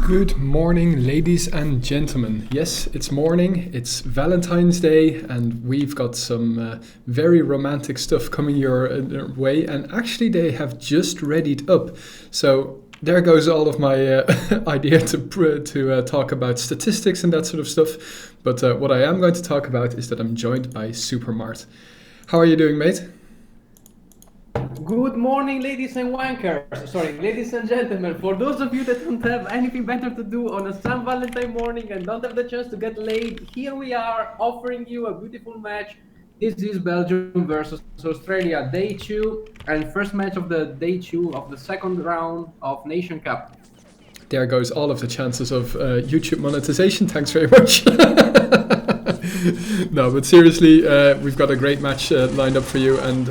Good morning, ladies and gentlemen. Yes, it's morning, it's Valentine's Day, and we've got some very romantic stuff coming your way. And actually, they have just readied up. So there goes all of my idea to talk about statistics and that sort of stuff. But what I am going to talk about is that I'm joined by Supermart. How are you doing, mate? Good morning, ladies and wankers. Sorry, ladies and gentlemen. For those of you that don't have anything better to do on a San Valentine morning and don't have the chance to get laid, here we are offering you a beautiful match. This is Belgium versus Australia, day 2, and first match of the day 2 of the second round of NationsCup. There goes all of the chances of YouTube monetization. Thanks very much. No, but seriously, we've got a great match lined up for you. And,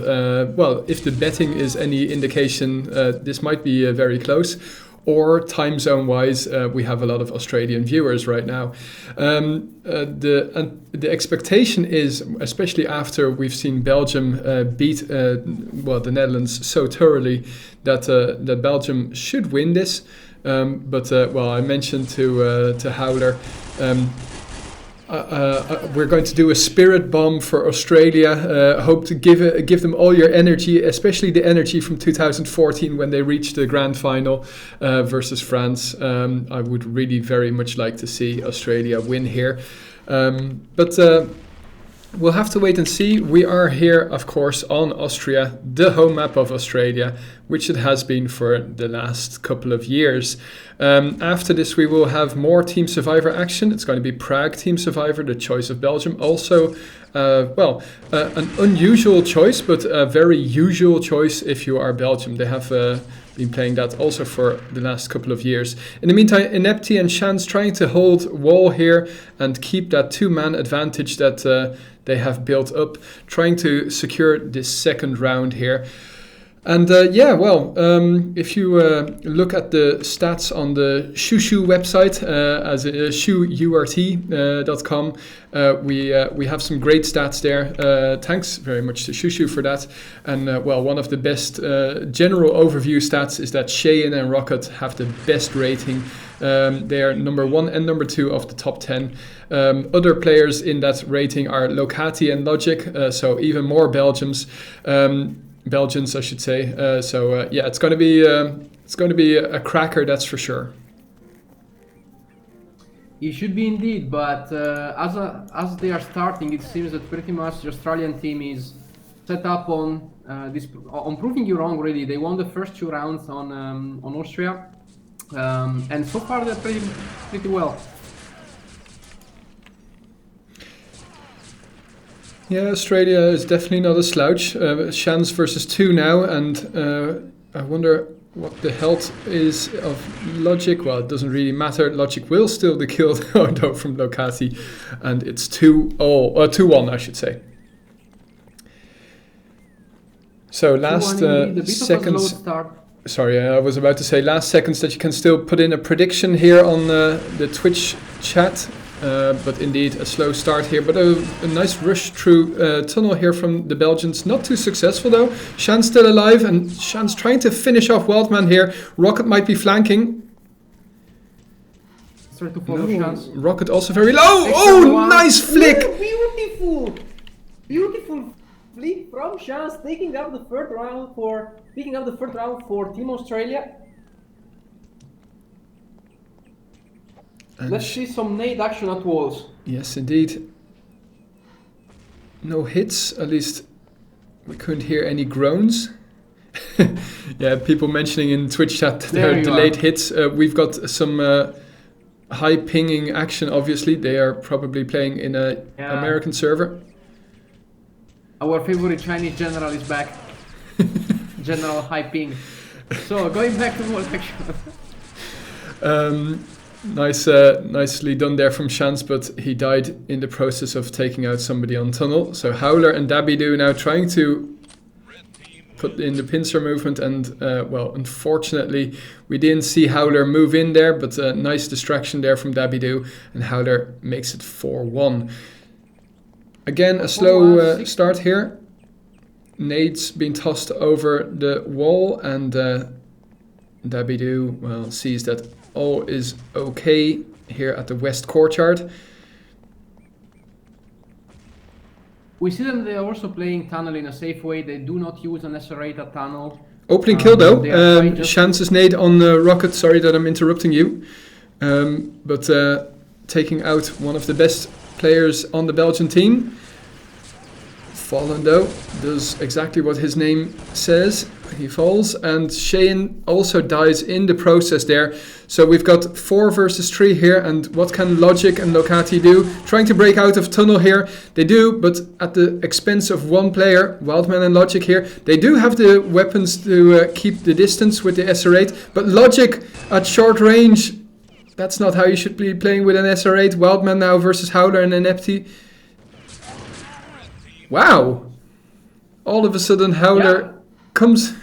well, if the betting is any indication, this might be very close. Or time zone wise, we have a lot of Australian viewers right now. The expectation is, especially after we've seen Belgium beat the Netherlands so thoroughly, that Belgium should win this. But I mentioned to Howler, we're going to do a spirit bomb for Australia. Hope to give them all your energy, especially the energy from 2014 when they reached the grand final versus France. I would really very much like to see Australia win here. But we'll have to wait and see. We are here, of course, on Austria, the home map of Australia, which it has been for the last couple of years. After this, we will have more Team Survivor action. It's going to be Prague Team Survivor, the choice of Belgium. Also, an unusual choice, but a very usual choice if you are Belgium. They have been playing that also for the last couple of years. In the meantime, Inepti and Shans trying to hold wall here and keep that two-man advantage that they have built up, trying to secure this second round here. And if you look at the stats on the Shushu website, as shuyurt.com, we have some great stats there. Thanks very much to Shushu for that. And one of the best general overview stats is that Shein and Rocket have the best rating. They are number 1 and number 2 of the top 10. Other players in that rating are Locati and Logic, so even more Belgians, I should say. It's going to be a cracker, that's for sure. It should be indeed, but as they are starting, it seems that pretty much the Australian team is set up on proving you wrong. Really, they won the first 2 rounds on Austria, and so far they're pretty well. Yeah, Australia is definitely not a slouch. Shans versus 2 now, and I wonder what the health is of Logic. Well, it doesn't really matter. Logic will still be killed from Locati, and it's 2-1, I should say. So last seconds. Sorry, I was about to say last seconds that you can still put in a prediction here on the Twitch chat. But indeed, a slow start here, but a nice rush through tunnel here from the Belgians. Not too successful though. Shan's still alive, and Shan's trying to finish off Wildman here. Rocket might be flanking. Start to follow Shans. Rocket also very low. Nice flick! Beautiful flick from Shans, taking up the third round for Team Australia. And let's see some nade action at walls. Yes, indeed. No hits, at least we couldn't hear any groans. Yeah, people mentioning in Twitch chat that there are delayed hits. We've got some high pinging action, obviously. They are probably playing in an American server. Our favorite Chinese general is back. General High Ping. So, going back to more action. Nicely done there from Shans, but he died in the process of taking out somebody on tunnel. So Howler and Dabidu now trying to put in the pincer movement, and unfortunately we didn't see Howler move in there, but a nice distraction there from Dabidu, and Howler makes it 4-1. Again, a slow start here. Nades being tossed over the wall, and Dabidu, well, sees that all is okay here at the west courtyard. We see them, they are also playing tunnel in a safe way. They do not use an SR8 tunnel. Opening kill though, They are Chance's nade on Rocket, sorry that I'm interrupting you. But taking out one of the best players on the Belgian team. Fallen though, does exactly what his name says. He falls, and Shane also dies in the process there. So we've got 4 versus 3 here, and what can Logic and Locati do? Trying to break out of tunnel here. They do, but at the expense of one player, Wildman and Logic here. They do have the weapons to keep the distance with the SR8, but Logic at short range, that's not how you should be playing with an SR8. Wildman now versus Howler and Inepti. Wow! All of a sudden Howler comes...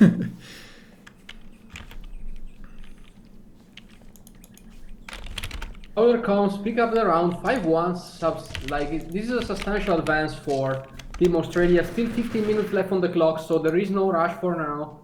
Howler comes, pick up the round, 5-1, like this is a substantial advance for Team Australia. Still 15 minutes left on the clock, so there is no rush for now.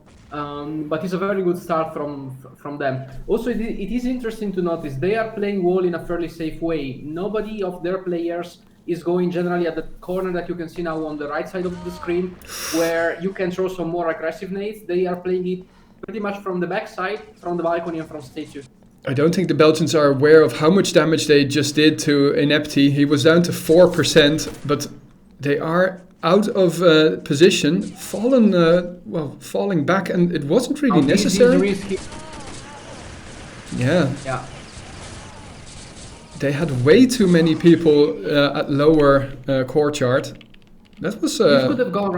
But it's a very good start from them. Also, it is interesting to notice they are playing wall in a fairly safe way. Nobody of their players is going generally at the corner that you can see now on the right side of the screen, where you can throw some more aggressive nades. They are playing it pretty much from the backside, from the balcony and from stage 2. I don't think the Belgians are aware of how much damage they just did to Inepti. He was down to 4%, but they are out of position, falling back, and it wasn't really necessary. Yeah. They had way too many people at lower courtyard. That was. This could have gone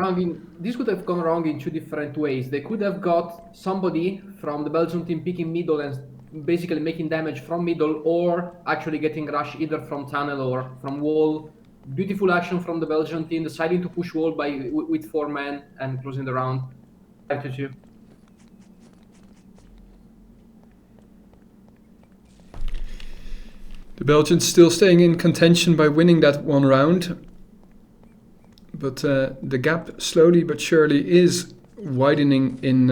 wrong in 2 different ways. They could have got somebody from the Belgian team picking middle and basically making damage from middle, or actually getting rushed either from tunnel or from wall. Beautiful action from the Belgian team, deciding to push wall with 4 men and closing the round 5-2. The Belgians still staying in contention by winning that one round. But the gap slowly but surely is widening in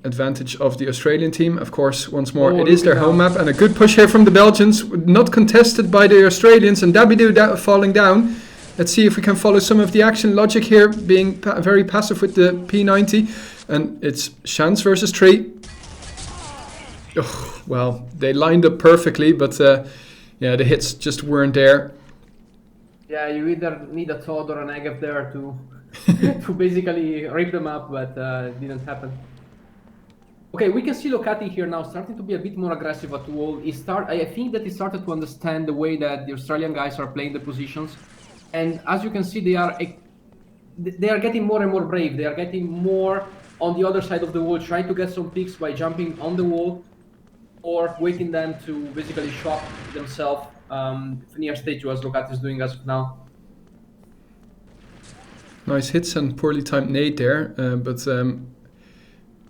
advantage of the Australian team. Of course, once more, it is their home map, and a good push here from the Belgians, not contested by the Australians, and Dabidu falling down. Let's see if we can follow some of the action. Logic here being very passive with the P90, and it's Chance versus 3. Oh, well, they lined up perfectly, but yeah, the hits just weren't there. Yeah, you either need a Todd or an Agaf there to to basically rip them up, but it didn't happen. Okay, we can see Locati here now starting to be a bit more aggressive at wall. I think that he started to understand the way that the Australian guys are playing the positions, and as you can see, they are getting more and more brave. They are getting more on the other side of the wall, trying to get some picks by jumping on the wall, or waiting them to basically shock themselves near stage 2, as Locati is doing as of now. Nice hits and poorly timed nade there, but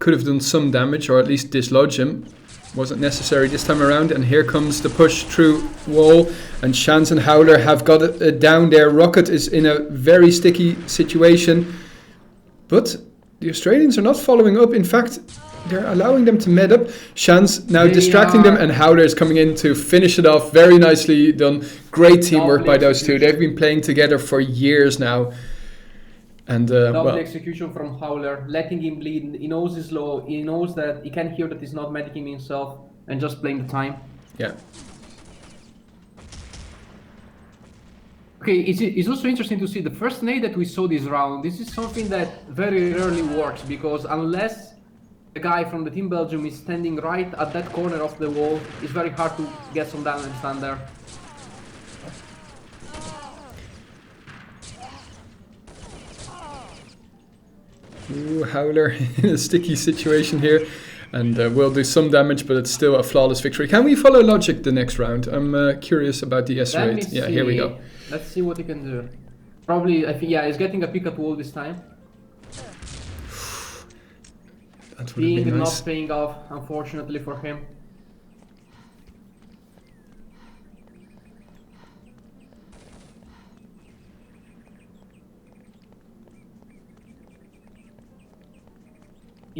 could have done some damage, or at least dislodge him. Wasn't necessary this time around, and here comes the push through wall, and Chance and Howler have got it down there. Rocket is in a very sticky situation, but the Australians are not following up. In fact, they're allowing them to med up. Chance now distracting them, and Howler is coming in to finish it off. Very nicely done. Great teamwork by those two. They've been playing together for years now. And Double execution from Howler, letting him bleed. He knows he's low. He knows that he can hear that he's not medicing himself, and just playing the time. Yeah. Okay, it's also interesting to see the first nade that we saw this round. This is something that very rarely works, because unless the guy from the Team Belgium is standing right at that corner of the wall, it's very hard to get some damage done there. Ooh, Howler in a sticky situation here, and will do some damage, but it's still a flawless victory. Can we follow Logic the next round? I'm curious about the S8. Yeah, here we go. Let's see what he can do. Probably, I think, yeah, he's getting a pick at wall this time. That would be nice. Not paying off, unfortunately for him.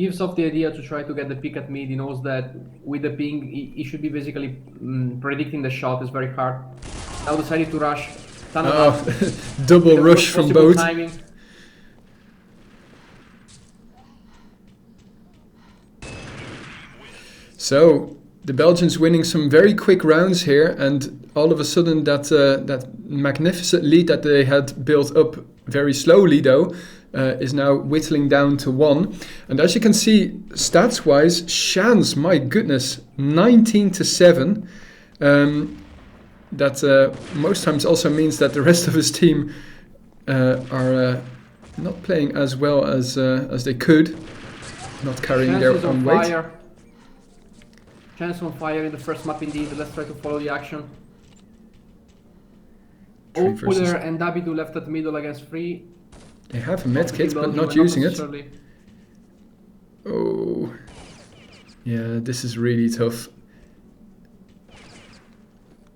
gives off the idea to try to get the pick at mid. He knows that with the ping, he should be basically predicting the shot is very hard. Now decided to rush. Double rush from both. Timing. So the Belgians winning some very quick rounds here, and all of a sudden that magnificent lead that they had built up very slowly though is now whittling down to 1. And as you can see, stats-wise, Shans, my goodness, 19-7. That most times also means that the rest of his team are not playing as well as they could, not carrying their own weight. Chance on fire in the first map indeed. Let's try to follow the action. Opuler and Dabidu left at middle against 3. They have a medkit, but not using it. Oh, yeah, this is really tough.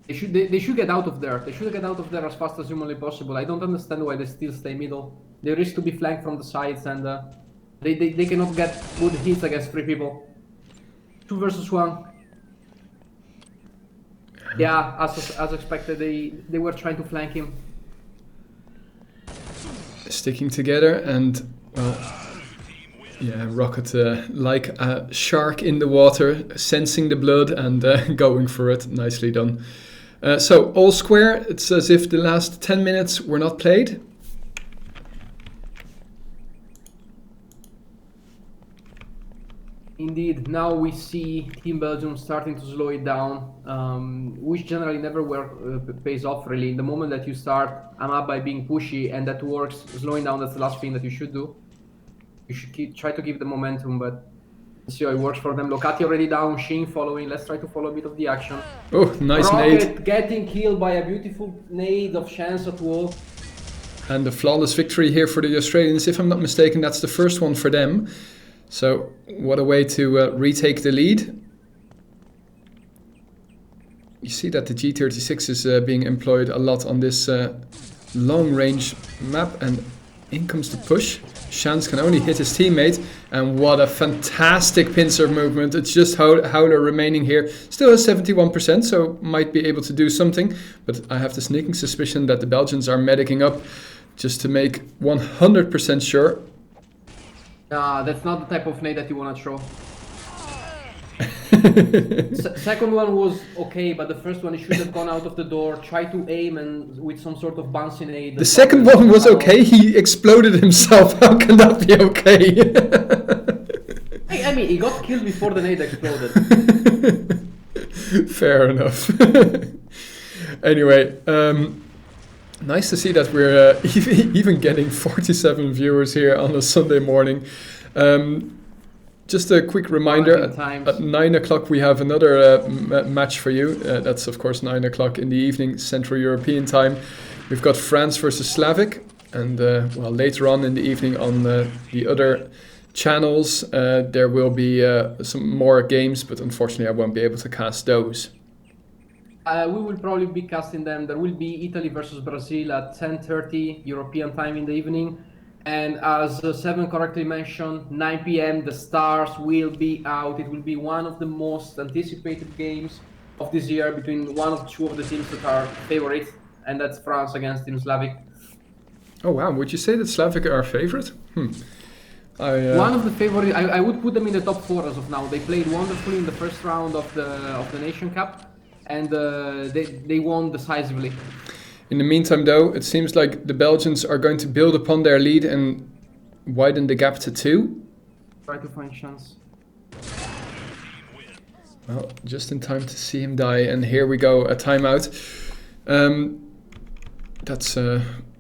They should get out of there. They should get out of there as fast as humanly possible. I don't understand why they still stay middle. They risk to be flanked from the sides, and they cannot get good hits against 3 people. 2 versus 1. Yeah, as expected, they were trying to flank him. Sticking together, and well, yeah, Rocket like a shark in the water, sensing the blood and going for it. Nicely done. So all square. It's as if the last 10 minutes were not played. Indeed, now we see Team Belgium starting to slow it down, which generally never pays off really. In the moment that you start, I'm up by being pushy, and that works. Slowing down, that's the last thing that you should do. You should try to give the momentum, but see how it works for them. Locati already down, Shin following. Let's try to follow a bit of the action. Oh, nice Rocket nade. Getting killed by a beautiful nade of Chance at wall. And a flawless victory here for the Australians. If I'm not mistaken, that's the first one for them. So what a way to retake the lead. You see that the G36 is being employed a lot on this long-range map, and in comes the push. Shans can only hit his teammate, and what a fantastic pincer movement. It's just Howler remaining here. Still has 71%, so might be able to do something, but I have the sneaking suspicion that the Belgians are medicing up just to make 100% sure. That's not the type of nade that you want to throw. Second one was okay, but the first one, he should have gone out of the door, try to aim and with some sort of bouncy nade. The second one was okay, he exploded himself. How can that be okay? I mean, he got killed before the nade exploded. Fair enough. Anyway, nice to see that we're even getting 47 viewers here on a Sunday morning. Just a quick reminder, at 9 o'clock we have another match for you. That's of course 9 o'clock in the evening, Central European time. We've got France versus Slavic, and well, later on in the evening on the other channels there will be some more games, but unfortunately I won't be able to cast those. We will probably be casting them. There will be Italy versus Brazil at 10:30 European time in the evening. And as Seven correctly mentioned, 9 p.m. the stars will be out. It will be one of the most anticipated games of this year between one of two of the teams that are favorites, and that's France against Team Slavic. Oh wow, would you say that Slavic are favorite? One of the favorites. I would put them in the top 4 as of now. They played wonderfully in the first round of the Nation Cup, and they won decisively. In the meantime, though, it seems like the Belgians are going to build upon their lead and widen the gap to 2. Try to find chance. Well, just in time to see him die, and here we go, a timeout. That's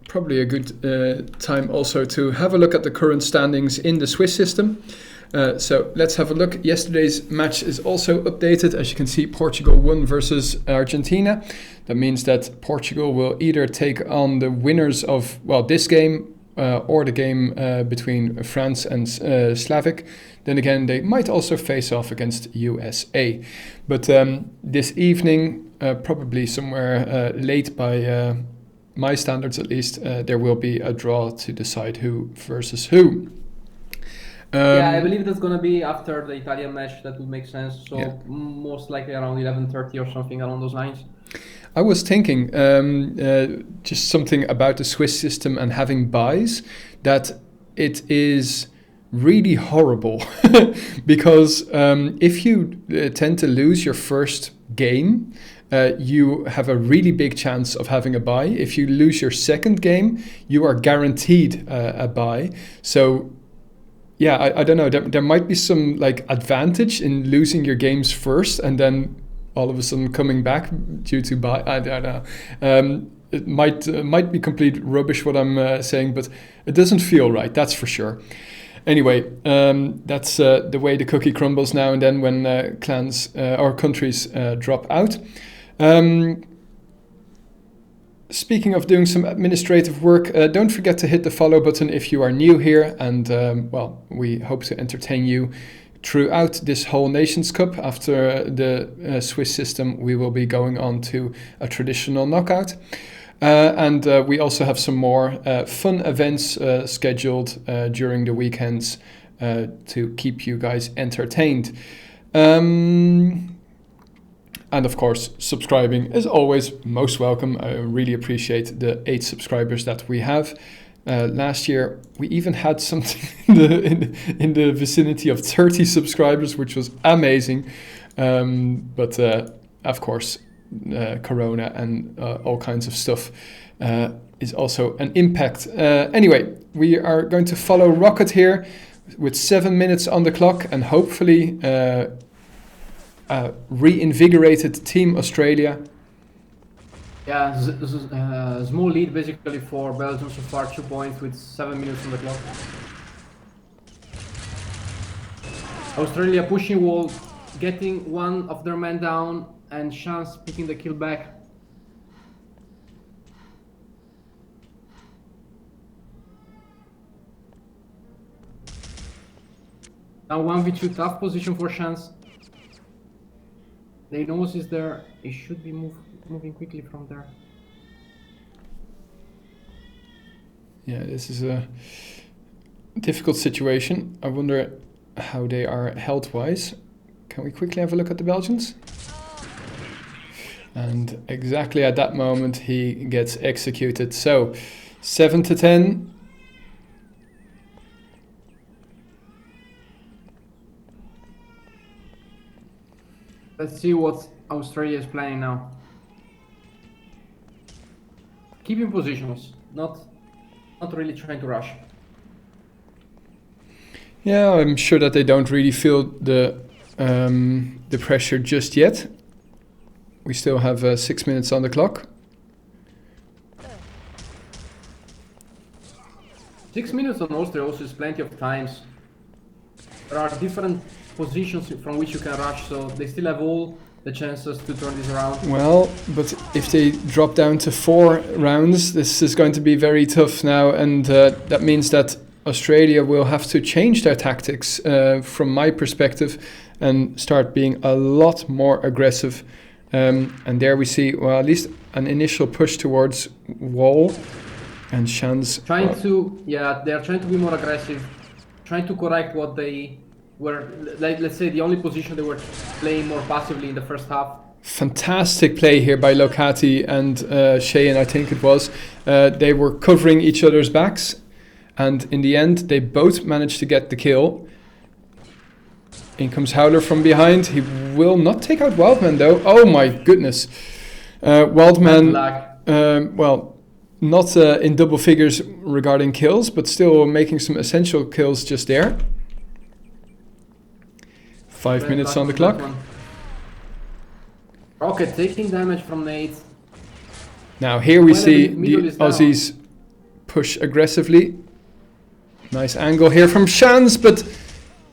probably a good time also to have a look at the current standings in the Swiss system. So let's have a look. Yesterday's match is also updated. As you can see, Portugal won versus Argentina. That means that Portugal will either take on the winners of, well, this game or the game between France and Slavic. Then again, they might also face off against USA. But this evening, probably somewhere late by my standards at least, there will be a draw to decide who versus who. Yeah, I believe that's gonna be after the Italian match. That would make sense. So Yeah. most likely around 11:30 or something along those lines. I was thinking just something about the Swiss system and having buys, that it is really horrible because if you tend to lose your first game, you have a really big chance of having a buy. If you lose your second game, you are guaranteed a buy. So yeah, I don't know. There might be some like advantage in losing your games first and then all of a sudden coming back due to buy. I don't know. It might be complete rubbish what I'm saying, but it doesn't feel right. That's for sure. Anyway, that's the way the cookie crumbles now and then when clans or countries drop out. Speaking of doing some administrative work, don't forget to hit the follow button if you are new here, and well, we hope to entertain you throughout this whole Nations Cup. After the Swiss system, we will be going on to a traditional knockout. And we also have some more fun events scheduled during the weekends to keep you guys entertained. And of course, subscribing is always most welcome. I really appreciate the 8 subscribers that we have. Last year, we even had something in the vicinity of 30 subscribers, which was amazing. But of course, Corona and all kinds of stuff is also an impact. Anyway, we are going to follow Rocket here with 7 minutes on the clock, and hopefully reinvigorated Team Australia. Yeah, small lead basically for Belgium so far, 2 points with 7 minutes on the clock. Australia pushing wall, getting one of their men down, and Chance picking the kill back. Now 1v2, tough position for Chance. The nose is there, he should be moving quickly from there. Yeah, this is a difficult situation. I wonder how they are health-wise. Can we quickly have a look at the Belgians? And exactly at that moment he gets executed. So 7-10. Let's see what Australia is planning now. Keeping positions, not really trying to rush. Yeah, I'm sure that they don't really feel the pressure just yet. We still have 6 minutes on the clock. 6 minutes on Austria also is plenty of times. There are different positions from which you can rush, so they still have all the chances to turn this around. Well, but if they drop down to 4 rounds, this is going to be very tough now, and that means that Australia will have to change their tactics from my perspective and start being a lot more aggressive. And there we see, well, at least an initial push towards wall, and Chance they're trying to be more aggressive, trying to correct what they were, like, let's say, the only position they were playing more passively in the first half. Fantastic play here by Locati and Sheehan, I think it was. They were covering each other's backs, and in the end they both managed to get the kill. In comes Howler from behind. He will not take out Wildman though. Oh my goodness. Wildman, well, not in double figures regarding kills, but still making some essential kills just there. 5 minutes on the clock. Rocket taking damage from Nate. Now here we see the Aussies push aggressively. Nice angle here from Chance, but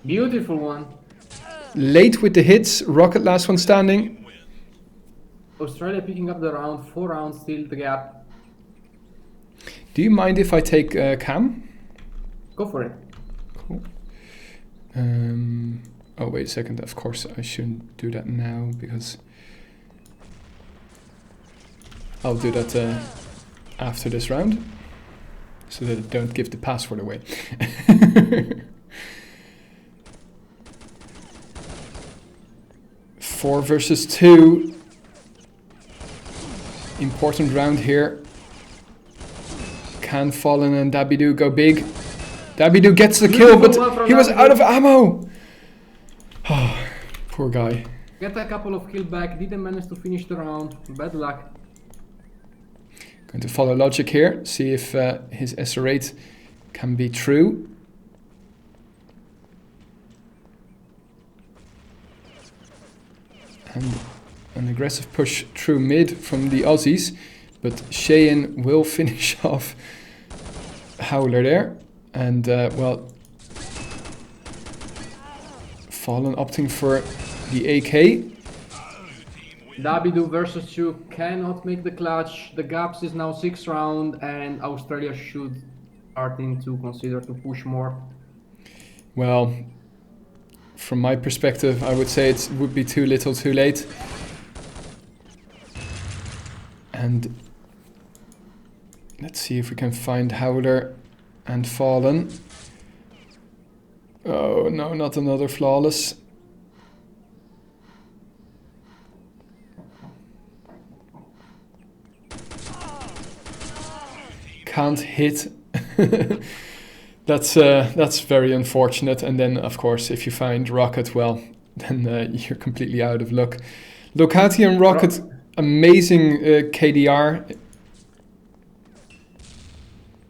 beautiful one. Late with the hits. Rocket last one standing. Australia picking up the round. 4 rounds still the gap. Do you mind if I take Cam? Go for it. Cool. Oh, wait a second. Of course, I shouldn't do that now because I'll do that after this round so that I don't give the password away. 4 versus 2. Important round here. Can Fallen and Dabidu go big? Dabidu gets the kill, but he was out of ammo. Oh, poor guy. Get a couple of kills back, didn't manage to finish the round. Bad luck. Going to follow logic here, see if his SR8 can be true. And an aggressive push through mid from the Aussies, but Cheyenne will finish off Howler there. And well, Fallen opting for the AK. Dabidu versus you cannot make the clutch. The gaps is now 6th round, and Australia should starting to consider to push more. Well, from my perspective, I would say it would be too little too late. And let's see if we can find Howler and Fallen. Oh no, not another flawless. Can't hit. That's very unfortunate. And then, of course, if you find Rocket, well, then you're completely out of luck. Locati and Rocket, amazing KDR.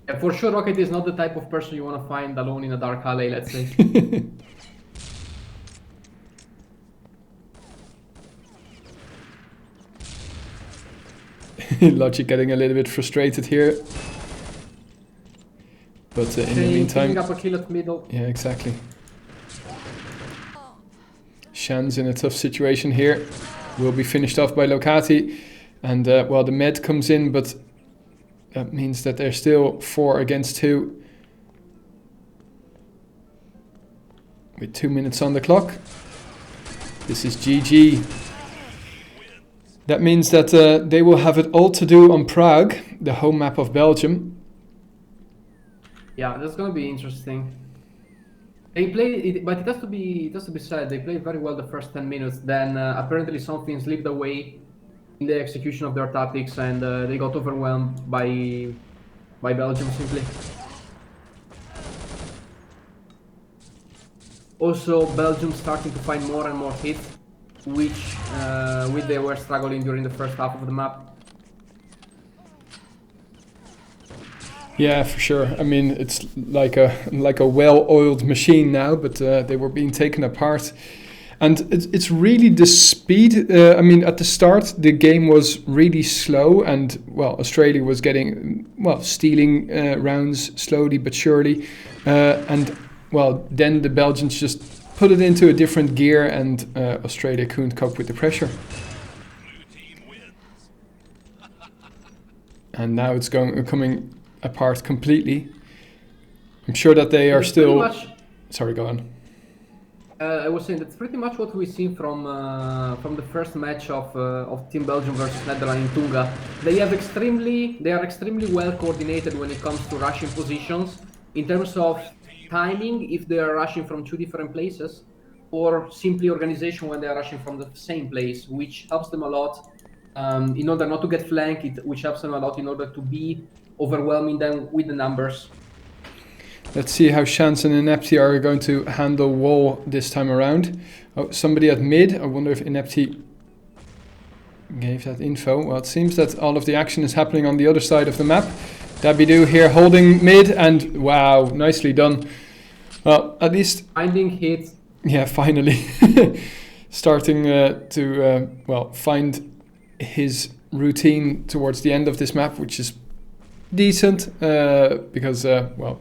Yeah, for sure, Rocket is not the type of person you want to find alone in a dark alley, let's say. Logic getting a little bit frustrated here. But in the meantime... Up a kill at middle. Yeah, exactly. Shan's in a tough situation here. Will be finished off by Locati. And, well, the med comes in, but that means that they're still 4 against 2. With 2 minutes on the clock. This is GG. That means that they will have it all to do on Prague, the home map of Belgium. Yeah, that's gonna be interesting. They played, but it has to be said, they played very well the first 10 minutes. Then apparently something slipped away in the execution of their tactics, and they got overwhelmed by Belgium simply. Also, Belgium starting to find more and more hits, which they were struggling during the first half of the map. Yeah, for sure. I mean, it's like a well-oiled machine now, but they were being taken apart. And it's really the speed. I mean, at the start, the game was really slow, and well, Australia was stealing rounds slowly but surely. And well, then the Belgians just put it into a different gear, and Australia couldn't cope with the pressure. And now it's coming apart completely. I'm sure that they are still... Sorry, go on. I was saying that's pretty much what we've seen from the first match of Team Belgium versus Netherlands in Tunga. They are extremely well coordinated when it comes to rushing positions in terms of timing, if they are rushing from 2 different places, or simply organization when they are rushing from the same place, which helps them a lot in order not to get flanked, which helps them a lot in order to be overwhelming them with the numbers. Let's see how Shanson and Inepti are going to handle Wall this time around. Oh, somebody at mid. I wonder if Inepti gave that info. Well, it seems that all of the action is happening on the other side of the map. Dabidu here holding mid, and wow, nicely done. Well, at least... Finding hits. Yeah, finally. Starting to find his routine towards the end of this map, which is decent, because, well,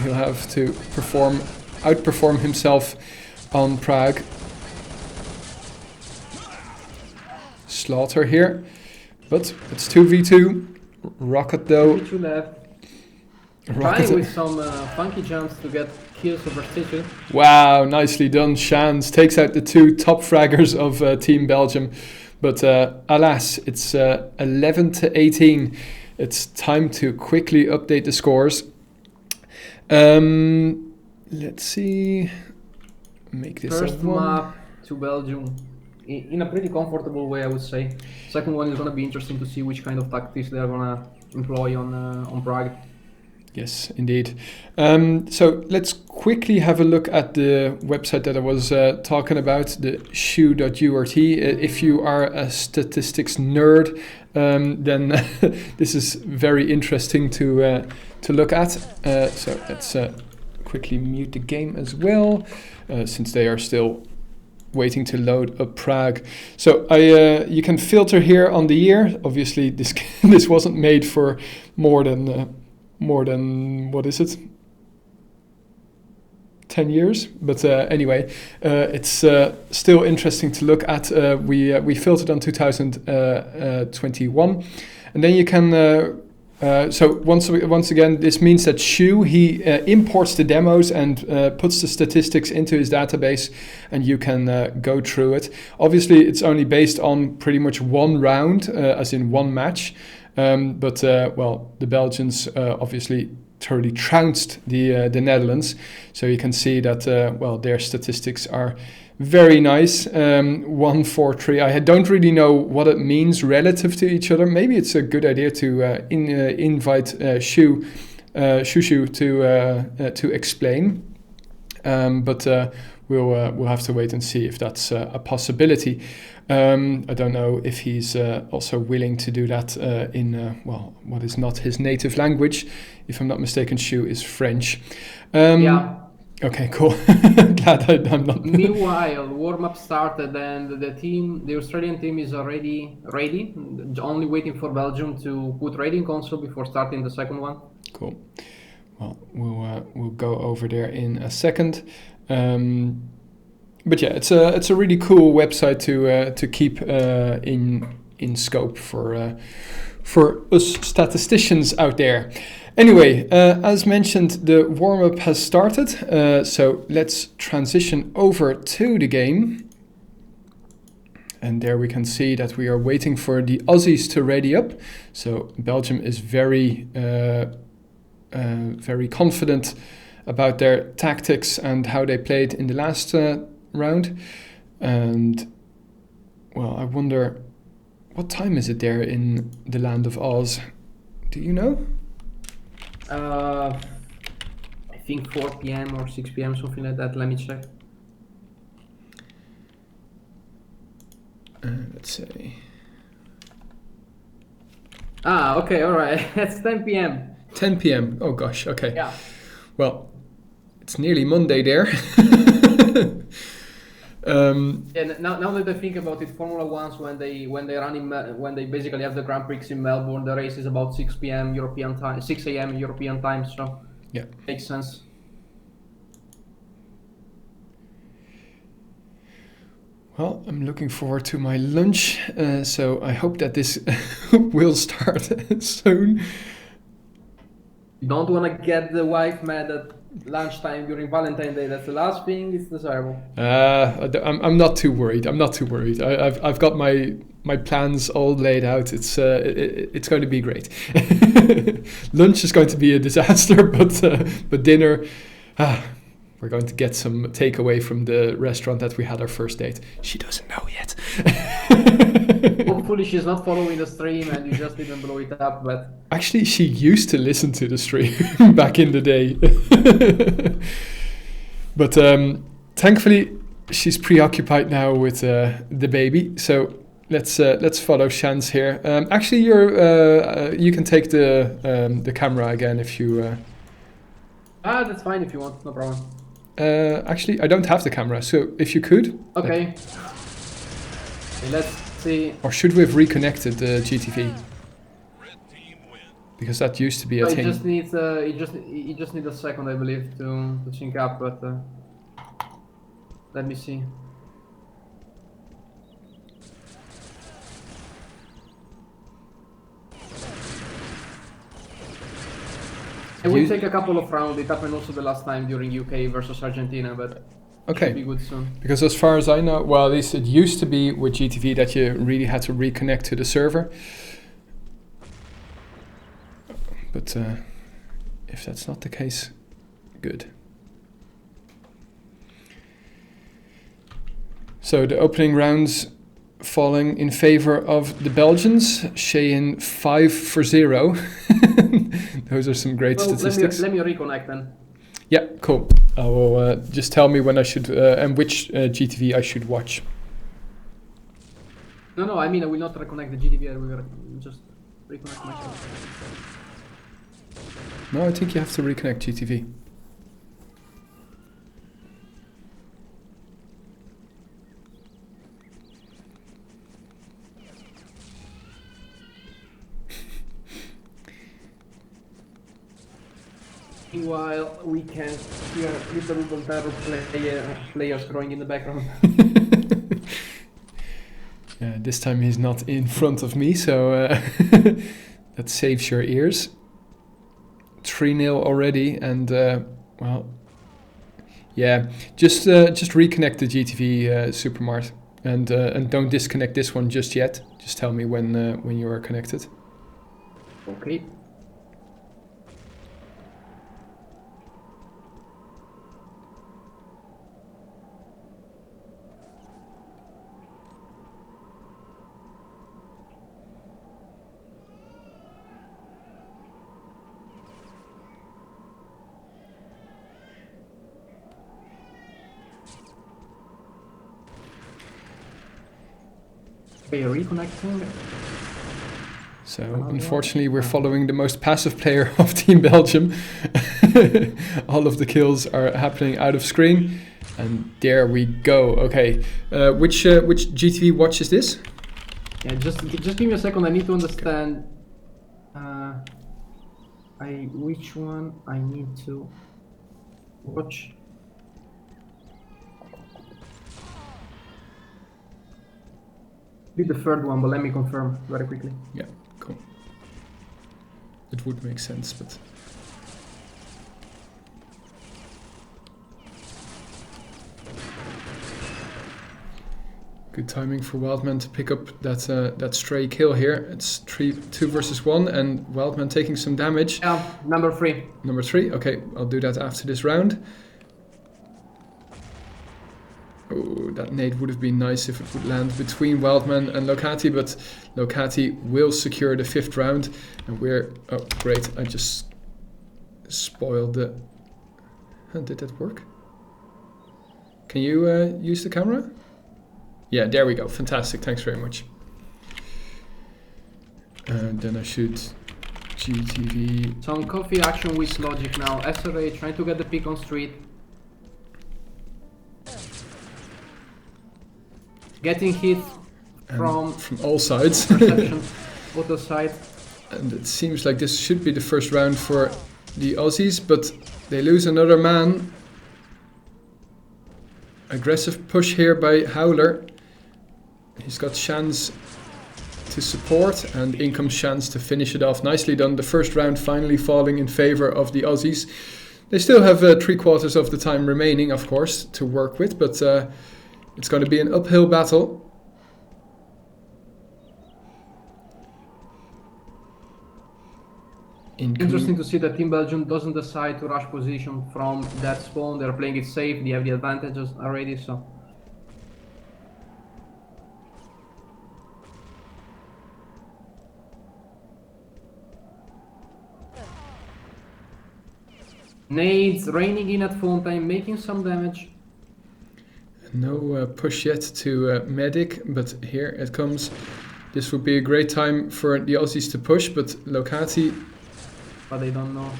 he'll have to outperform himself on Prague. Slaughter here, but it's 2v2. Rocket though. 2 left. Trying with some funky jumps to get kills over Stitcher. Wow, nicely done. Shans takes out the 2 top fraggers of Team Belgium. But alas, it's 11-18. It's time to quickly update the scores. Let's see. Make this first map to Belgium. in a pretty comfortable way, I would say. Second one is going to be interesting to see which kind of tactics they are going to employ on Prague. Yes, indeed. So let's quickly have a look at the website that I was talking about, the shoe.urt. If you are a statistics nerd, then this is very interesting to look at. So let's quickly mute the game as well, since they are still waiting to load up Prague. So you can filter here on the year. Obviously, this this wasn't made for more than what is it? 10 years, but anyway, it's still interesting to look at. We filtered on 2021, and then you can. So once again, this means that Shu, he imports the demos and puts the statistics into his database, and you can go through it. Obviously, it's only based on pretty much one round, as in one match. But well, the Belgians obviously thoroughly trounced the Netherlands, so you can see that well, their statistics are very nice. 1-4-3. I don't really know what it means relative to each other. Maybe it's a good idea to invite Shushu to explain. But we'll have to wait and see if that's a possibility. I don't know if he's also willing to do that in well, what is not his native language. If I'm not mistaken, Shu is French. Yeah. Okay, cool. Glad I'm not. Meanwhile, warm-up started and the Australian team is already ready, only waiting for Belgium to put raiding console before starting the second one. Cool. Well, we'll go over there in a second. But yeah, it's a really cool website to keep in scope for us statisticians out there. Anyway, as mentioned, the warm-up has started, so let's transition over to the game. And there we can see that we are waiting for the Aussies to ready up. So Belgium is very confident about their tactics and how they played in the last round. And well, I wonder, what time is it there in the land of Oz? Do you know? I think 4 p.m. or 6 p.m. something like that. Let me check. Let's see. Okay, all right. It's 10 p.m. 10 p.m. Oh gosh. Okay. Yeah. Well, it's nearly Monday there. Yeah. Now that I think about it, Formula One's when they run when they basically have the Grand Prix in Melbourne, the race is about 6 p.m. European time, 6 a.m. European time. So yeah, makes sense. Well, I'm looking forward to my lunch, so I hope that this will start soon. You don't want to get the wife mad at lunchtime during Valentine's Day. That's the last thing. It's desirable. I'm not too worried. I've got my plans all laid out. It's going to be great. Lunch is going to be a disaster, but dinner. We're going to get some takeaway from the restaurant that we had our first date. She doesn't know yet. Hopefully she's not following the stream and you just didn't blow it up. But actually, she used to listen to the stream back in the day. But thankfully, she's preoccupied now with the baby. So let's follow Shans here. Actually, you can take the camera again if you. That's fine if you want. No problem. Actually, I don't have the camera, so if you could. Okay. Let's see. Or should we have reconnected the GTV? Because that used to be a thing. It just needs a second, I believe, to sync up. But let me see. It will take a couple of rounds. It happened also the last time during UK versus Argentina, but okay, should be good soon. Because as far as I know, well, at least it used to be with GTV that you really had to reconnect to the server. But if that's not the case, good. So the opening rounds falling in favor of the Belgians. Shein 5-0. Those are some great statistics. Let me reconnect then. Yeah, cool. I will just tell me when I should and which GTV I should watch. No, I mean I will not reconnect the GTV. I will just reconnect myself. No, I think you have to reconnect GTV. Meanwhile, we can hear little Voltaire players growing in the background. Yeah, this time he's not in front of me, so that saves your ears. 3-0 already, and well, yeah, just reconnect the GTV Supermart, and don't disconnect this one just yet. Just tell me when you are connected. Okay. Reconnecting. So unfortunately we're following the most passive player of Team Belgium. All of the kills are happening out of screen, and there we go. Okay, which GTV watch is this? Yeah, just give me a second. I need to understand. Which one I need to watch. Be the third one, but let me confirm very quickly. Yeah, cool. It would make sense, but good timing for Wildman to pick up that stray kill here. It's 2 versus 1, and Wildman taking some damage. Yeah, number 3. Number 3. Okay, I'll do that after this round. Oh, that nade would have been nice if it would land between Wildman and Locati, but Locati will secure the 5th round, and we're... Oh, great, I just spoiled the... Did that work? Can you use the camera? Yeah, there we go. Fantastic, thanks very much. And then I should GTV... Some coffee action with logic now. SRA trying to get the pick on street. Getting hit from all sides. Auto side. And it seems like this should be the first round for the Aussies, but they lose another man. Aggressive push here by Howler. He's got Shans to support, and in comes Shans to finish it off. Nicely done. The first round finally falling in favor of the Aussies. They still have 3/4 of the time remaining, of course, to work with, but it's going to be an uphill battle. Interesting to see that Team Belgium doesn't decide to rush position from that spawn. They're playing it safe. They have the advantages already, so... Nades raining in at Fontaine, making some damage. No push yet to Medic, but here it comes. This would be a great time for the Aussies to push, but Locati... But they don't know.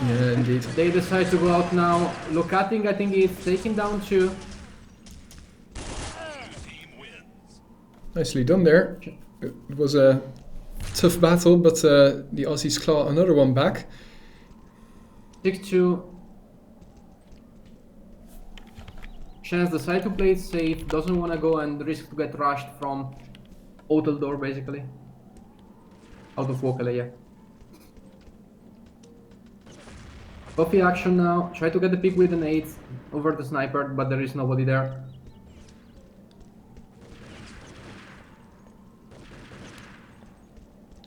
Yeah, indeed. They decide to go out now. Locati, I think, is taking down 2. Nicely done there. It was a tough battle, but the Aussies claw another one back. 6-2. Chance decide to play it safe, doesn't want to go and risk to get rushed from hotel door, basically. Out of Wokele, yeah. Coffee action now, try to get the pick with an 8 over the sniper, but there is nobody there.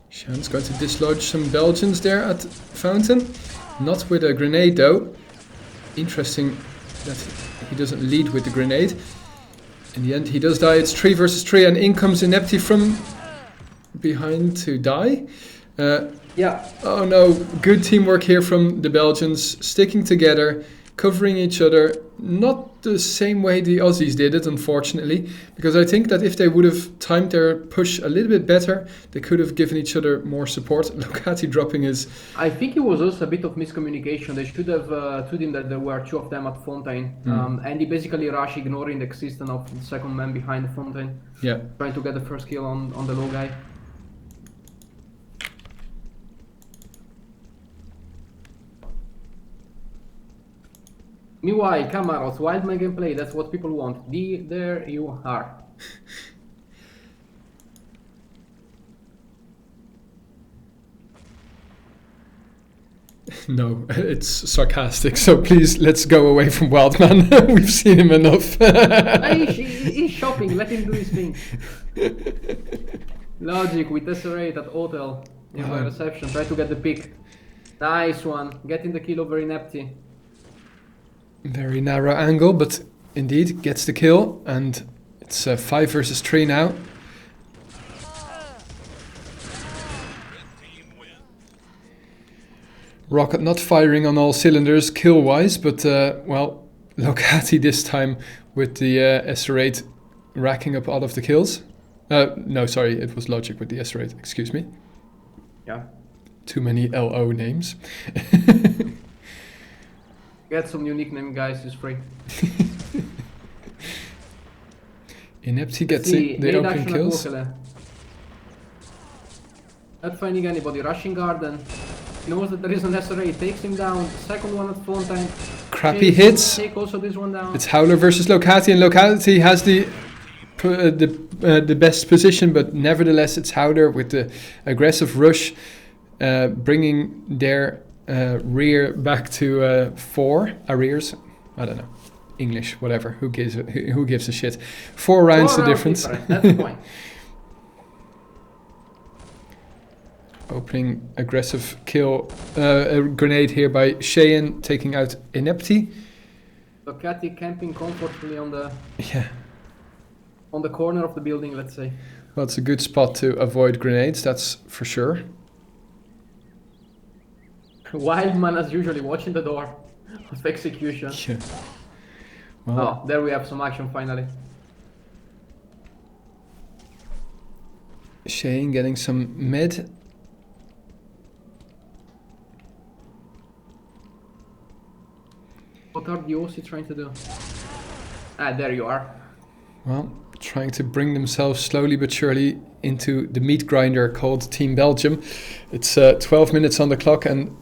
Shan's going to dislodge some Belgians there at Fountain. Not with a grenade though. Interesting that he doesn't lead with the grenade. In the end, he does die. It's 3 versus 3, and in comes Inepti from behind to die. Yeah. Oh no, good teamwork here from the Belgians, sticking together, covering each other. Not the same way the Aussies did it, unfortunately, because I think that if they would have timed their push a little bit better, they could have given each other more support. Locati dropping his... I think it was also a bit of miscommunication. They should have told him that there were 2 of them at Fontaine, and he basically rushed, ignoring the existence of the second man behind the Fontaine. Yeah. Trying to get the first kill on the low guy. Meanwhile, Camaros, Wildman gameplay, that's what people want. There you are. No, it's sarcastic, so please, let's go away from Wildman. We've seen him enough. He's shopping, let him do his thing. Logic with Tesserate at hotel. Nearby reception, try to get the pick. Nice one, getting the kill over Inepti. Very narrow angle, but indeed gets the kill, and it's 5 versus 3 now. Rocket not firing on all cylinders kill-wise, but well, Locati this time with the SR8 racking up all of the kills. No, sorry, it was Logic with the SR8, excuse me. Yeah. Too many LO names. Get some unique name, guys, it's free. Inepti gets the opening kills. Not finding anybody, rushing garden. He knows that there is an SRA, takes him down. Second one at Fontaine. Crappy hits. Take also this one down. It's Howler versus Locati, and Locati has the best position, but nevertheless it's Howler with the aggressive rush, bringing their rear back to 4 arrears. I don't know, English, whatever. Who gives a shit? 4 rounds the difference. That's the point. Opening aggressive kill, a grenade here by Cheyenne, taking out Inepti. Locati camping comfortably on the corner of the building, let's say. Well, it's a good spot to avoid grenades, that's for sure. Wildman as usually watching the door of execution. Yeah. Well, oh, there we have some action finally. Cheyenne getting some med. What are the OC trying to do? Ah, there you are. Well, trying to bring themselves slowly but surely into the meat grinder called Team Belgium. It's 12 minutes on the clock, and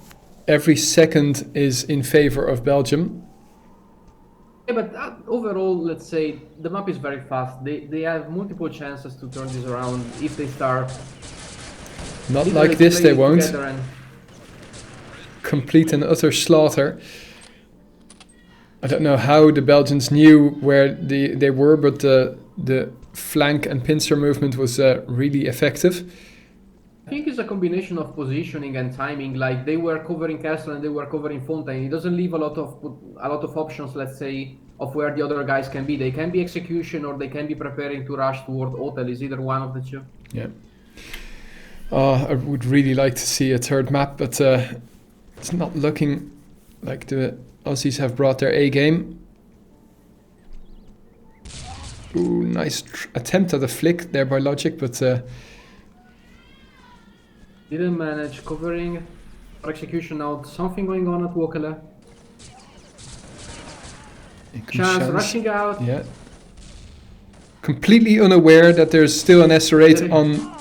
every second is in favor of Belgium. Yeah, but overall, let's say, the map is very fast. They have multiple chances to turn this around if they start. Not like this, they won't. And complete and utter slaughter. I don't know how the Belgians knew where they were, but the flank and pincer movement was really effective. I think it's a combination of positioning and timing. Like they were covering Castle and they were covering Fontaine. It doesn't leave a lot of options, let's say, of where the other guys can be. They can be execution or they can be preparing to rush toward Hotel. Is either one of the two. Yeah. I would really like to see a third map, but it's not looking like the Aussies have brought their A game. Ooh, nice attempt at a flick there by Logic, but didn't manage covering or execution out. Something going on at Wokele. Chance rushing out. Yeah. Completely unaware that there's still an SR8 on,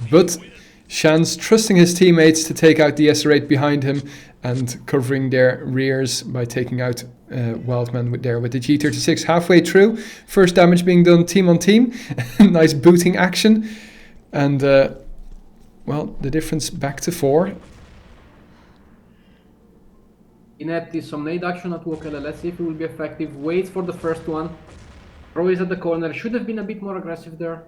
but Shan's trusting his teammates to take out the SR8 behind him and covering their rears by taking out Wildman with the G36 halfway through. First damage being done team on team. Nice booting action. And well, the difference back to 4. Inepti, some nade action at Wokele. Let's see if it will be effective. Wait for the first one. Pro is at the corner. Should have been a bit more aggressive there.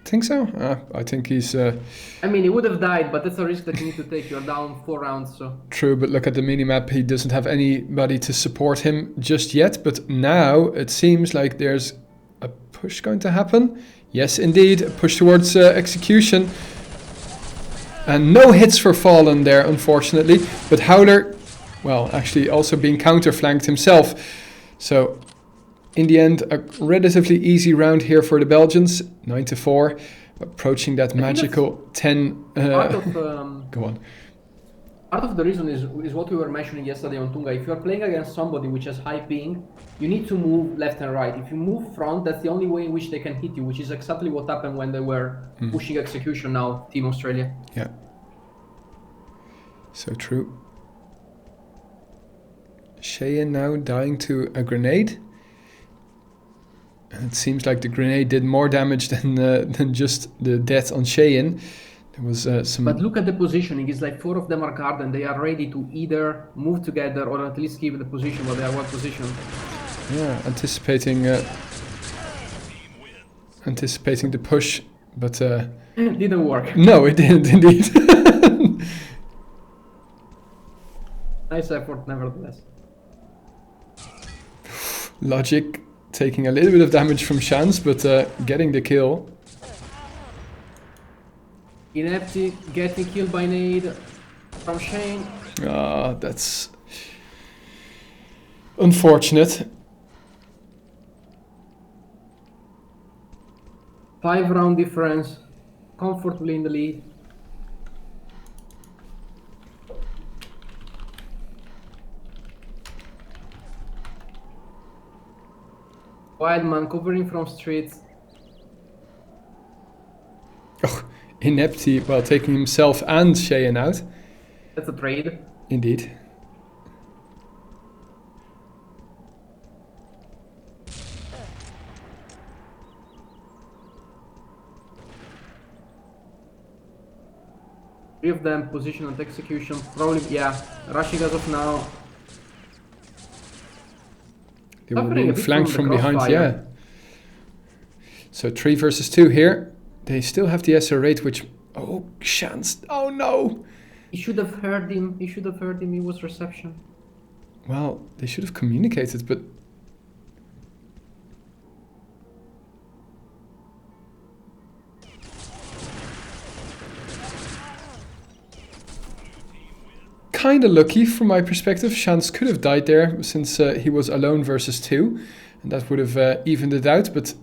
Think so? I think he's... I mean, he would have died, but that's a risk that you need to take. You're down 4 rounds, so... True, but look at the minimap. He doesn't have anybody to support him just yet. But now it seems like there's a push going to happen? Yes, indeed. A push towards execution. And no hits for Fallen there, unfortunately. But Howler, well, actually also being counter-flanked himself. So, in the end, a relatively easy round here for the Belgians. 9-4. Approaching that magical 10... go on. Part of the reason is what we were mentioning yesterday on Tunga. If you're playing against somebody which has high ping, you need to move left and right. If you move front, that's the only way in which they can hit you, which is exactly what happened when they were pushing execution now, Team Australia. Yeah. So true. Cheyenne now dying to a grenade. And it seems like the grenade did more damage than just the death on Cheyenne. There was some... But look at the positioning. It's like 4 of them are guard and they are ready to either move together or at least keep the position, but they are well positioned. Yeah, anticipating the push, but... It didn't work. No, it didn't indeed. Nice effort, nevertheless. Logic taking a little bit of damage from Chance, but getting the kill. Inepti getting killed by nade from Shane. Ah, that's unfortunate. 5-round difference, comfortably in the lead. Wildman covering from streets. Oh, Inepti, well, taking himself and Cheyenne out. That's a trade. Indeed. Three of them position and execution. Probably, yeah, rushing as of now. They were being flanked from behind, yeah. So 3 versus 2 here. They still have the SR8, which... Oh, Chance. Oh, no. He should have heard him. He should have heard him. It was reception. Well, they should have communicated, but... Kind of lucky from my perspective. Chance could have died there since he was alone versus 2, and that would have evened it out. But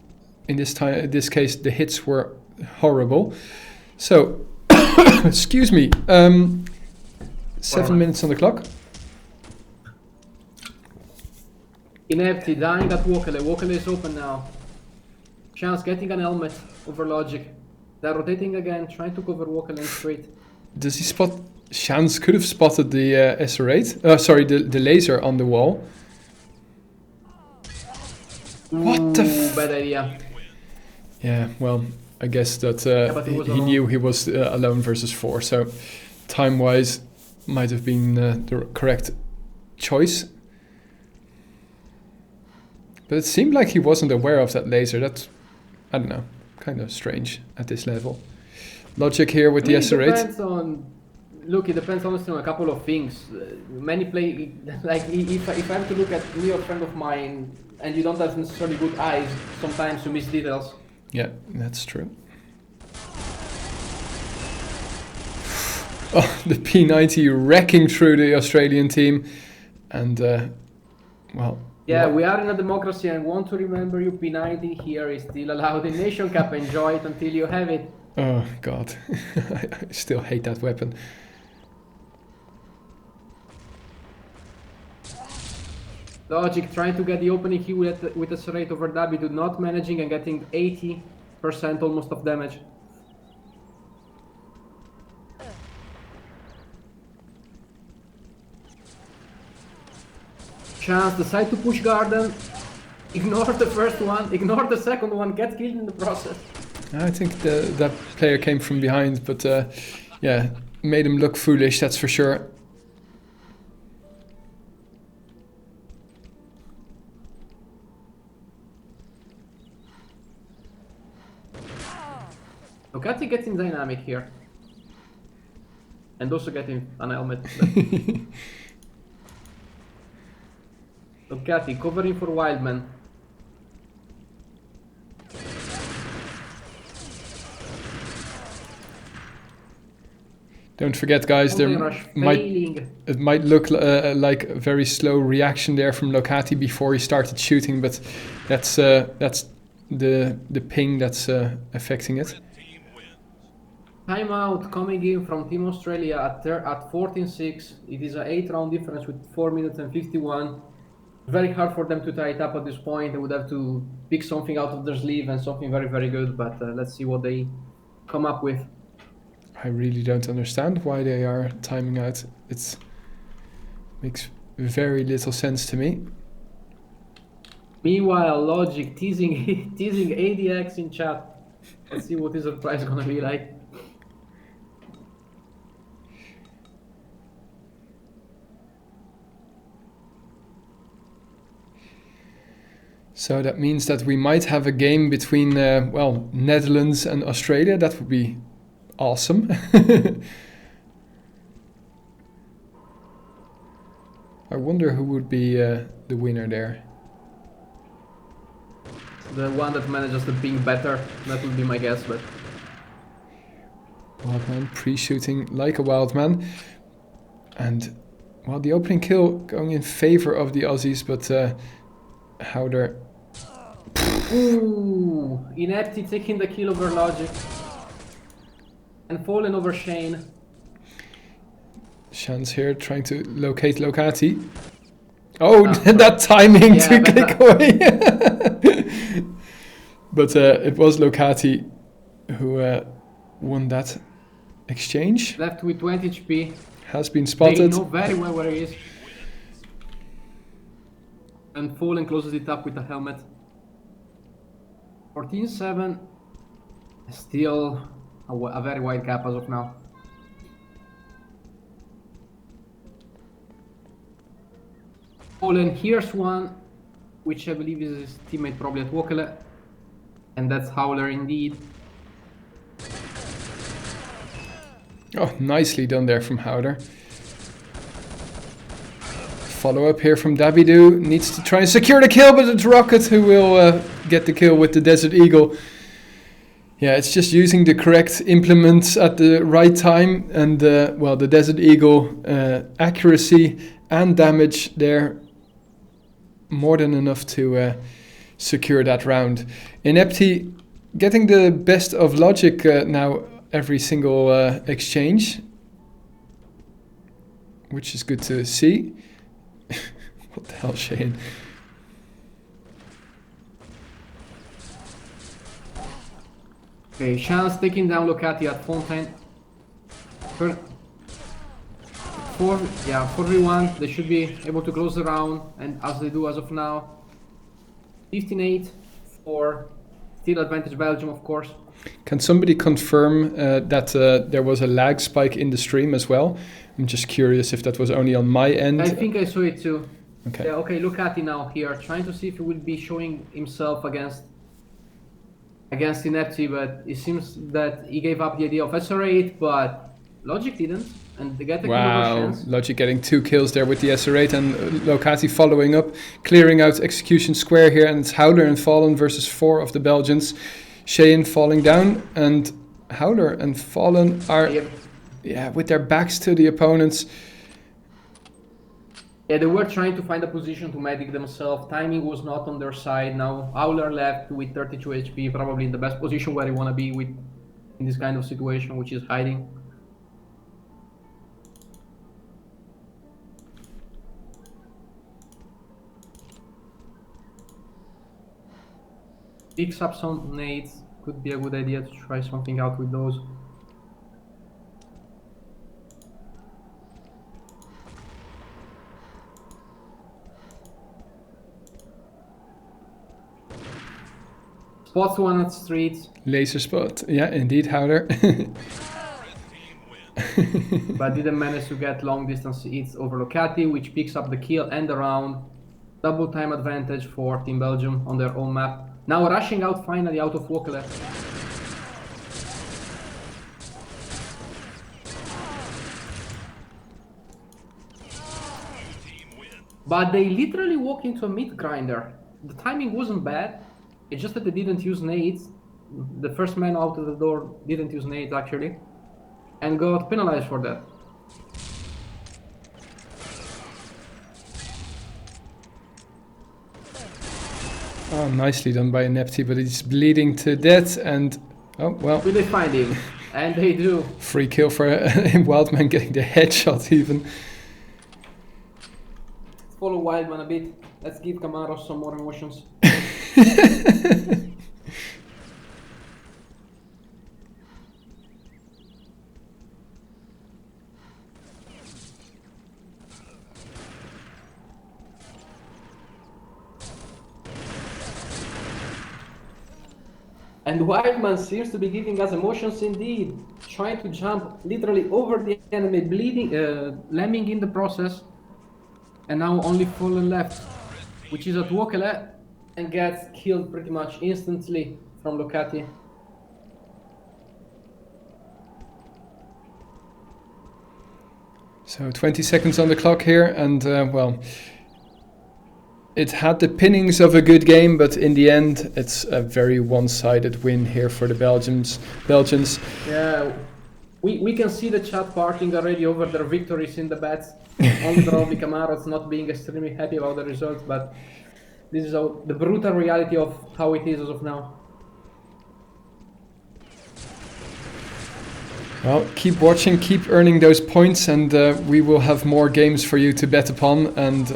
in this case, the hits were horrible. So, excuse me. 7 minutes on the clock. Inepti dying at Wokele. Wokele is open now. Chance getting an helmet over Logic. They're rotating again, trying to cover Wokele straight. Does he spot? Chance could have spotted the SR8. Sorry, the laser on the wall. What the bad idea. Yeah, well, I guess that he knew he was alone versus 4, so time-wise might have been the correct choice. But it seemed like he wasn't aware of that laser. That's, I don't know, kind of strange at this level. Logic here with the SR8. Look, it depends honestly on a couple of things. Many play, like if I have to look at me or a friend of mine and you don't have necessarily good eyes, sometimes you miss details. Yeah, that's true. Oh, the P90 wrecking through the Australian team. And, well... Yeah, we are in a democracy and want to remember you, P90 here is still allowed in NationsCup. Enjoy it until you have it. Oh, God. I still hate that weapon. Logic trying to get the opening here with a SR8 over W, not managing and getting 80% almost of damage. Chance decide to push garden, ignore the first one, ignore the second one, get killed in the process. I think that player came from behind, but yeah, made him look foolish, that's for sure. Ducati getting dynamic here. And also getting an helmet. Ducati covering for Wildman. Don't forget, guys, Mountain rush failing. it might look like a very slow reaction there from Locati before he started shooting, but that's the ping that's affecting it. Timeout coming in from Team Australia at 14-6. It is an 8-round difference with 4 minutes and 51. Very hard for them to tie it up at this point. They would have to pick something out of their sleeve and something very, very good. But let's see what they come up with. I really don't understand why they are timing out. It makes very little sense to me. Meanwhile, Logic teasing ADX in chat. Let's see what his surprise is gonna be like. So that means that we might have a game between, well, Netherlands and Australia. That would be awesome. I wonder who would be the winner there. The one that manages the ping better. That would be my guess, but... Wildman pre-shooting like a wild man. And, well, the opening kill going in favor of the Aussies, but Howder... Ooh, Inepti taking the kill over Logic. And falling over Shane. Shan's here trying to locate Locati. Oh, that timing to click away. But it was Locati who won that exchange. Left with 20 HP. Has been spotted. They know very well where he is. And Fallen closes it up with a helmet. 14-7. Still a very wide gap as of now. Fallen here's one, which I believe is his teammate probably at Wokele. And that's Howler indeed. Oh, nicely done there from Howder. Follow up here from Dabidu. Needs to try and secure the kill, but it's Rocket who will get the kill with the Desert Eagle. Yeah, it's just using the correct implements at the right time. And, well, the Desert Eagle accuracy and damage there. More than enough to secure that round. Inepti getting the best of Logic now every single exchange. Which is good to see. What the hell, Shane? Okay, Shan's taking down Locati at Fontaine. 4v1, they should be able to close the round, and as they do as of now. 15-8 for still advantage Belgium, of course. Can somebody confirm that there was a lag spike in the stream as well? I'm just curious if that was only on my end. I think I saw it too. Okay. Yeah, okay, Locati now here, trying to see if he will be showing himself against Inepti, but it seems that he gave up the idea of SR8, but Logic didn't, and they get the chance. Logic getting 2 kills there with the SR8, and Locati following up, clearing out execution square here, and it's Howler and Fallen versus 4 of the Belgians. Shane falling down, and Howler and Fallen are with their backs to the opponents. Yeah, they were trying to find a position to medic themselves. Timing was not on their side. Now Howler left with 32 HP, probably in the best position where you want to be with in this kind of situation, which is hiding. Picks up some nades. Could be a good idea to try something out with those. Spots one at streets. Laser spot. Yeah, indeed, Howler. But didn't manage to get long distance hits over Locati, which picks up the kill and the round. Double time advantage for Team Belgium on their own map. Now rushing out finally out of Wokele. But they literally walk into a mid grinder. The timing wasn't bad. It's just that they didn't use nades. The first man out of the door didn't use nades actually. and got penalized for that. Oh, nicely done by Nepti, but he's bleeding to death, and oh well. Will they find him? And they do. Free kill for Wildman getting the headshot even. Let's follow Wildman a bit. Let's give Camaros some more emotions. And Wildman seems to be giving us emotions indeed, trying to jump literally over the enemy, bleeding, lambing in the process, and now only fallen left, which is at Wokele, and gets killed pretty much instantly from Locati. So 20 seconds on the clock here, and well, it had the pinnings of a good game, but in the end, it's a very one-sided win here for the Belgians. Yeah, we can see the chat parting already over their victories in the bets. Only probably Camaros not being extremely happy about the results, but this is the brutal reality of how it is as of now. Well, keep watching, keep earning those points, and we will have more games for you to bet upon. And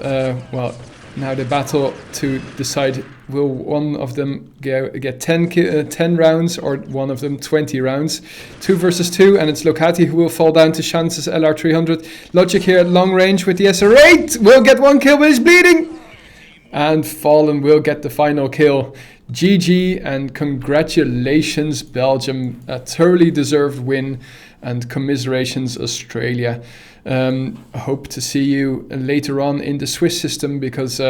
well, now the battle to decide, will one of them get 10 rounds or one of them 20 rounds? 2 versus 2, and it's Locati who will fall down to Chance's LR300. Logic here at long range with the SR8 will get 1 kill, but he's bleeding. And Fallen will get the final kill. GG and congratulations Belgium, a thoroughly deserved win, and commiserations Australia. Hope to see you later on in the Swiss system, because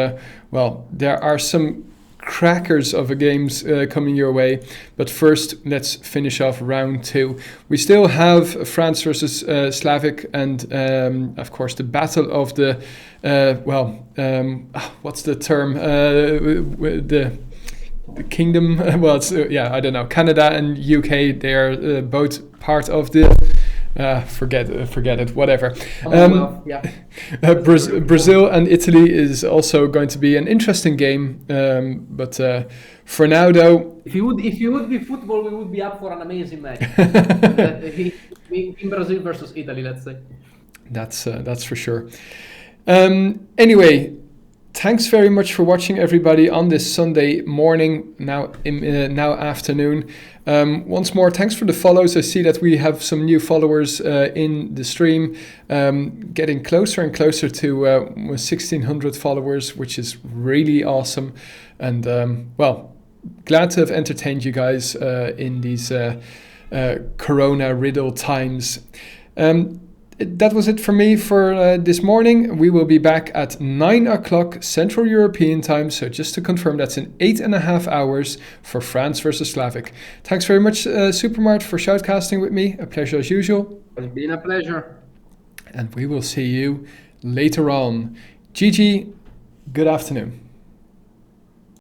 well, there are some crackers of games coming your way. But first, let's finish off round 2. We still have France versus Slavic, and of course the battle of the what's the term? The kingdom. Well, it's, yeah, I don't know. Canada and UK, they are both part of the. Forget it. Whatever. Yeah. Brazil and Italy is also going to be an interesting game. But for now, though, if you would be football, we would be up for an amazing match. In Brazil versus Italy, let's say. That's for sure. Anyway. Thanks very much for watching, everybody, on this Sunday morning, now afternoon. Once more, thanks for the follows. I see that we have some new followers in the stream, getting closer and closer to 1,600 followers, which is really awesome. And well, glad to have entertained you guys in these Corona-riddled times. That was it for me for this morning. We will be back at 9 o'clock Central European time. So just to confirm, that's in 8.5 hours for France versus Slavic. Thanks very much, Supermart, for shoutcasting with me. A pleasure as usual. It's been a pleasure. And we will see you later on. GG, good afternoon.